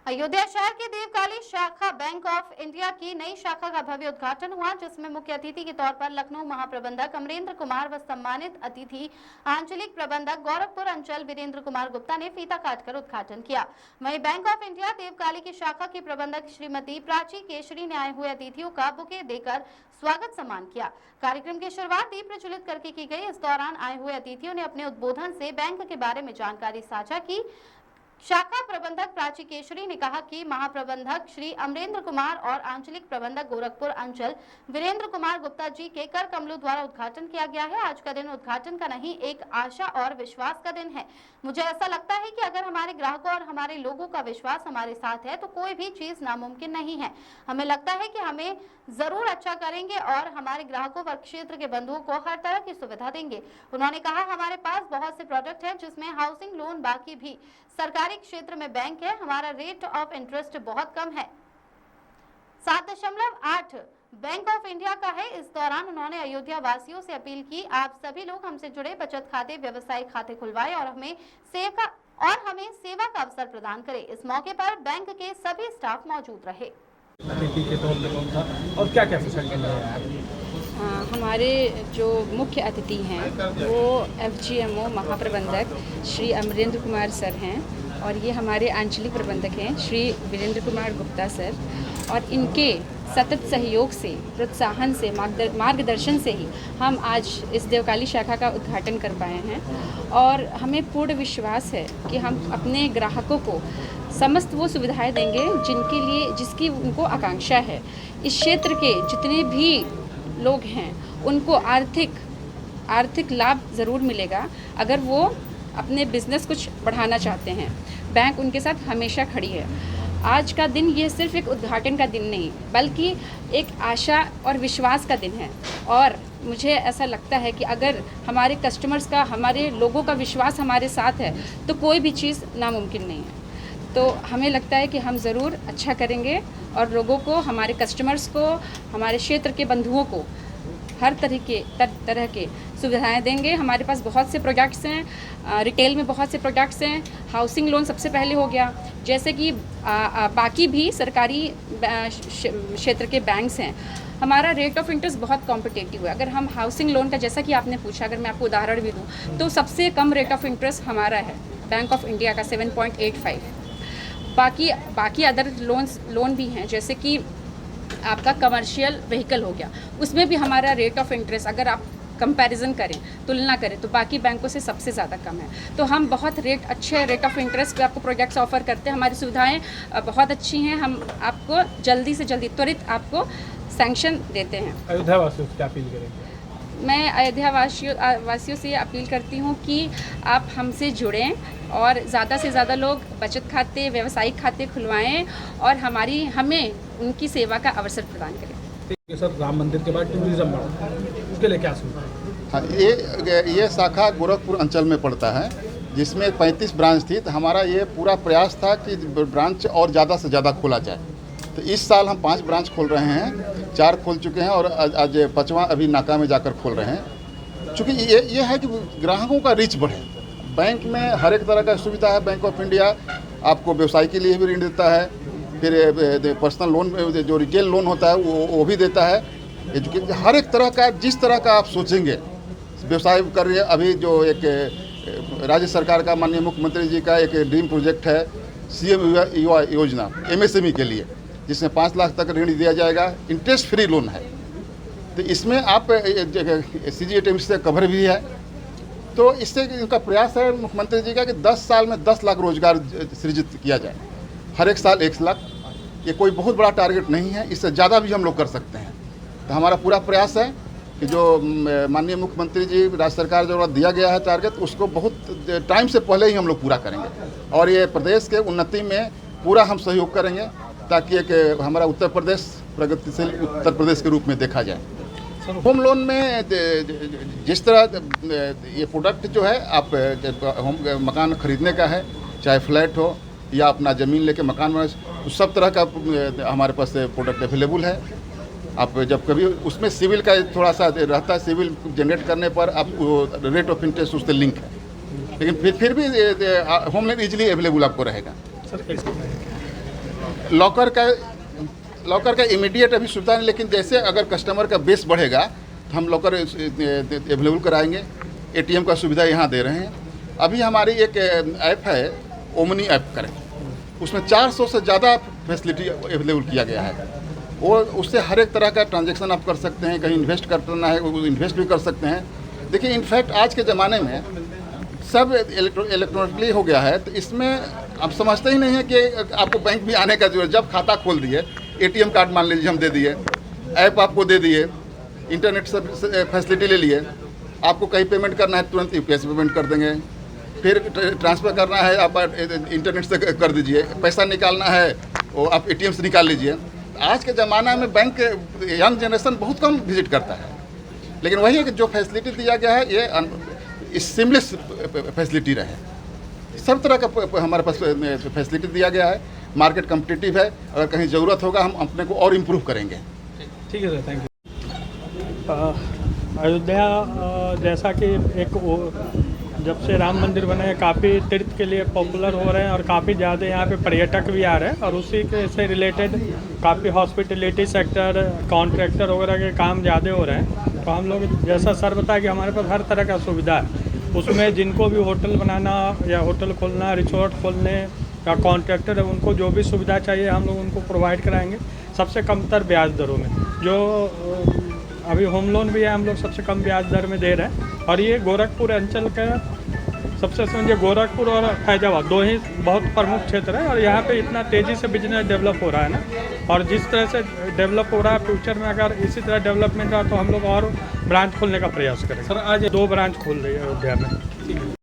अयोध्या शहर के देवकाली शाखा बैंक ऑफ इंडिया की नई शाखा का भव्य उद्घाटन हुआ, जिसमें मुख्य अतिथि के तौर पर लखनऊ महाप्रबंधक अमरेंद्र कुमार व सम्मानित अतिथि आंचलिक प्रबंधक गोरखपुर अंचल वीरेंद्र कुमार गुप्ता ने फीता काटकर उद्घाटन किया। वहीं बैंक ऑफ इंडिया देवकाली की शाखा की प्रबंधक श्रीमती प्राची केशरी ने आए हुए अतिथियों का बुके देकर स्वागत सम्मान किया। कार्यक्रम की शुरुआत दीप प्रज्वलित करके की गई। इस दौरान आए हुए अतिथियों ने अपने उद्बोधन से बैंक के बारे में जानकारी साझा की। शाखा प्रबंधक प्राची केशरी ने कहा कि महाप्रबंधक श्री अमरेंद्र कुमार और आंचलिक प्रबंधक गोरखपुर अंचल वीरेंद्र कुमार गुप्ता जी के कर कमलों द्वारा उद्घाटन किया गया है। आज का दिन उद्घाटन का नहीं, एक आशा और विश्वास का दिन है। मुझे ऐसा लगता है कि अगर हमारे ग्राहकों और हमारे लोगों का विश्वास हमारे साथ है तो कोई भी चीज नामुमकिन नहीं है। हमें लगता है कि हमें जरूर अच्छा करेंगे और हमारे ग्राहकों व क्षेत्र के बंधुओं को हर तरह की सुविधा देंगे। उन्होंने कहा, हमारे पास बहुत से प्रोडक्ट हैं जिसमें हाउसिंग लोन, बाकी भी सरकारी क्षेत्र में बैंक है। हमारा रेट ऑफ इंटरेस्ट बहुत कम है, 7.8 बैंक ऑफ इंडिया का है। इस दौरान उन्होंने अयोध्या वासियों से अपील की, आप सभी लोग हमसे जुड़े बचत खाते, व्यवसायिक खाते खुलवाएं और हमें सेवा का अवसर प्रदान करें। इस मौके पर बैंक के सभी स्टाफ मौजूद रहे। अतिथि के तौर पर कौन था और क्या क्या फैसिलिटी है? हमारे जो मुख्य अतिथि हैं वो FGMO महाप्रबंधक श्री अमरेंद्र कुमार सर हैं और ये हमारे आंचलिक प्रबंधक हैं श्री वीरेंद्र कुमार गुप्ता सर। और इनके सतत सहयोग से, प्रोत्साहन से, मार्गदर्शन से ही हम आज इस देवकाली शाखा का उद्घाटन कर पाए हैं। और हमें पूर्ण विश्वास है कि हम अपने ग्राहकों को समस्त वो सुविधाएं देंगे जिसकी उनको आकांक्षा है। इस क्षेत्र के जितने भी लोग हैं उनको आर्थिक लाभ ज़रूर मिलेगा अगर वो अपने बिजनेस कुछ बढ़ाना चाहते हैं। बैंक उनके साथ हमेशा खड़ी है। आज का दिन ये सिर्फ एक उद्घाटन का दिन नहीं बल्कि एक आशा और विश्वास का दिन है। और मुझे ऐसा लगता है कि अगर हमारे कस्टमर्स का, हमारे लोगों का विश्वास हमारे साथ है तो कोई भी चीज़ नामुमकिन नहीं है। तो हमें लगता है कि हम ज़रूर अच्छा करेंगे और लोगों को, हमारे कस्टमर्स को, हमारे क्षेत्र के बंधुओं को हर तरह के सुविधाएं देंगे। हमारे पास बहुत से प्रोडक्ट्स हैं, रिटेल में बहुत से प्रोडक्ट्स हैं। हाउसिंग लोन सबसे पहले हो गया, जैसे कि बाकी भी सरकारी क्षेत्र के बैंक्स हैं। हमारा रेट ऑफ इंटरेस्ट बहुत कॉम्पिटेटिव है। अगर हम हाउसिंग लोन का, जैसा कि आपने पूछा, अगर मैं आपको उदाहरण भी दूँ तो सबसे कम रेट ऑफ इंटरेस्ट हमारा है बैंक ऑफ इंडिया का 7.85। बाकी अदर लोन भी हैं, जैसे कि आपका कमर्शियल व्हीकल हो गया, उसमें भी हमारा रेट ऑफ इंटरेस्ट अगर आप कंपैरिजन करें, तुलना करें तो बाकी बैंकों से सबसे ज़्यादा कम है। तो हम बहुत अच्छे रेट ऑफ इंटरेस्ट पे आपको प्रोडक्ट्स ऑफर करते हैं। हमारी सुविधाएं बहुत अच्छी हैं। हम आपको जल्दी से जल्दी, त्वरित आपको सैंक्शन देते हैं। अयोध्या वासियों से क्या अपील करेंगे? मैं अयोध्या वासियों से अपील करती हूँ कि आप हमसे जुड़ें और ज़्यादा से ज़्यादा लोग बचत खाते, व्यवसायिक खाते खुलवाएं और हमें उनकी सेवा का अवसर प्रदान करें। सर, राम मंदिर के बाद टूरिज्म बढ़ा, उसके लिए क्या सुविधा? हाँ, ये शाखा गोरखपुर अंचल में पड़ता है, जिसमें 35 ब्रांच थी। तो हमारा ये पूरा प्रयास था कि ब्रांच और ज़्यादा से ज़्यादा खोला जाए। तो इस साल हम 5 ब्रांच खोल रहे हैं, 4 खोल चुके हैं और आज 5वां अभी नाका में जाकर खोल रहे हैं। चूँकि ये है कि ग्राहकों का रीच बढ़े। बैंक में हर एक तरह का सुविधा है। बैंक ऑफ इंडिया आपको व्यवसाय के लिए भी ऋण देता है, फिर पर्सनल लोन, जो रिटेल लोन होता है वो भी देता है। एजुकेशन, हर एक तरह का, जिस तरह का आप सोचेंगे व्यवसाय कर रही है। अभी जो एक राज्य सरकार का, माननीय मुख्यमंत्री जी का एक ड्रीम प्रोजेक्ट है CM युवा योजना MSME के लिए, जिसमें 5 लाख तक ऋण दिया जाएगा, इंटरेस्ट फ्री लोन है। तो इसमें आप CGTMSE से कवर भी है। तो इससे इनका प्रयास है मुख्यमंत्री जी का कि 10 साल में 10 लाख रोजगार सृजित किया जाए, हर एक साल 1 लाख। ये कोई बहुत बड़ा टारगेट नहीं है, इससे ज़्यादा भी हम लोग कर सकते हैं। तो हमारा पूरा प्रयास है कि जो माननीय मुख्यमंत्री जी, राज्य सरकार जो दिया गया है टारगेट, उसको बहुत टाइम से पहले ही हम लोग पूरा करेंगे और ये प्रदेश के उन्नति में पूरा हम सहयोग करेंगे, ताकि एक हमारा उत्तर प्रदेश प्रगतिशील उत्तर प्रदेश के रूप में देखा जाए। होम लोन में जिस तरह ये प्रोडक्ट जो है, आप मकान खरीदने का है, चाहे फ्लैट हो या अपना ज़मीन लेके मकान में, सब तरह का हमारे पास प्रोडक्ट अवेलेबल है। आप जब कभी उसमें सिविल का थोड़ा सा रहता है, सिविल जनरेट करने पर आप रेट ऑफ इंटरेस्ट उससे लिंक है, लेकिन फिर भी होम लोन ईजिली अवेलेबल आपको रहेगा। लॉकर का इमीडिएट अभी सुविधा नहीं, लेकिन जैसे अगर कस्टमर का बेस बढ़ेगा तो हम लॉकर अवेलेबल कराएंगे। एटीएम का सुविधा यहाँ दे रहे हैं। अभी हमारी एक ऐप है ओमनी ऐप करें, उसमें 400 से ज़्यादा फैसिलिटी अवेलेबल किया गया है। वो उससे हर एक तरह का ट्रांजैक्शन आप कर सकते हैं, कहीं इन्वेस्ट करना है वो इन्वेस्ट भी कर सकते हैं। देखिए इनफैक्ट आज के ज़माने में सब इलेक्ट्रॉनिकली हो गया है, तो इसमें आप समझते ही नहीं है कि आपको बैंक भी आने का जरूरत। जब खाता खोल दिए, एटीएम कार्ड मान लीजिए हम दे दिए, ऐप आपको दे दिए, इंटरनेट से फैसिलिटी ले लिए, आपको कहीं पेमेंट करना है तुरंत यूपीआई से पेमेंट कर देंगे, फिर ट्रांसफ़र करना है आप इंटरनेट से कर दीजिए, पैसा निकालना है वो आप एटीएम से निकाल लीजिए। आज के ज़माना में बैंक यंग जनरेशन बहुत कम विजिट करता है, लेकिन वही है कि जो फैसिलिटी दिया गया है ये सीमलेस फैसिलिटी रहे। सब तरह का हमारे पास फैसिलिटी दिया गया है। मार्केट कम्पिटिटिव है, अगर कहीं ज़रूरत होगा हम अपने को और इम्प्रूव करेंगे। ठीक है सर, थैंक यू। अयोध्या जैसा कि जब से राम मंदिर बने हैं काफ़ी तीर्थ के लिए पॉपुलर हो रहे हैं और काफ़ी ज़्यादा यहाँ पे पर्यटक भी आ रहे हैं, और उसी के से रिलेटेड काफ़ी हॉस्पिटलिटी सेक्टर, कॉन्ट्रैक्टर वगैरह के काम ज़्यादा हो रहे हैं। तो हम लोग जैसा सर बताया कि हमारे पास हर तरह का सुविधा है, उसमें जिनको भी होटल बनाना या होटल खोलना, रिसोर्ट खोलने या कॉन्ट्रैक्टर है, उनको जो भी सुविधा चाहिए हम लोग उनको प्रोवाइड कराएंगे सबसे कमतर ब्याज दरों में। जो अभी होम लोन भी है हम लोग सबसे कम ब्याज दर में दे रहे हैं। और ये गोरखपुर अंचल का सबसे समझिए गोरखपुर और फैजाबाद दो ही बहुत प्रमुख क्षेत्र है, और यहाँ पे इतना तेज़ी से बिजनेस डेवलप हो रहा है ना, और जिस तरह से डेवलप हो रहा है फ्यूचर में अगर इसी तरह डेवलपमेंट रहा तो हम लोग और ब्रांच खोलने का प्रयास करें। सर आज 2 ब्रांच खोल रही है अयोध्या में।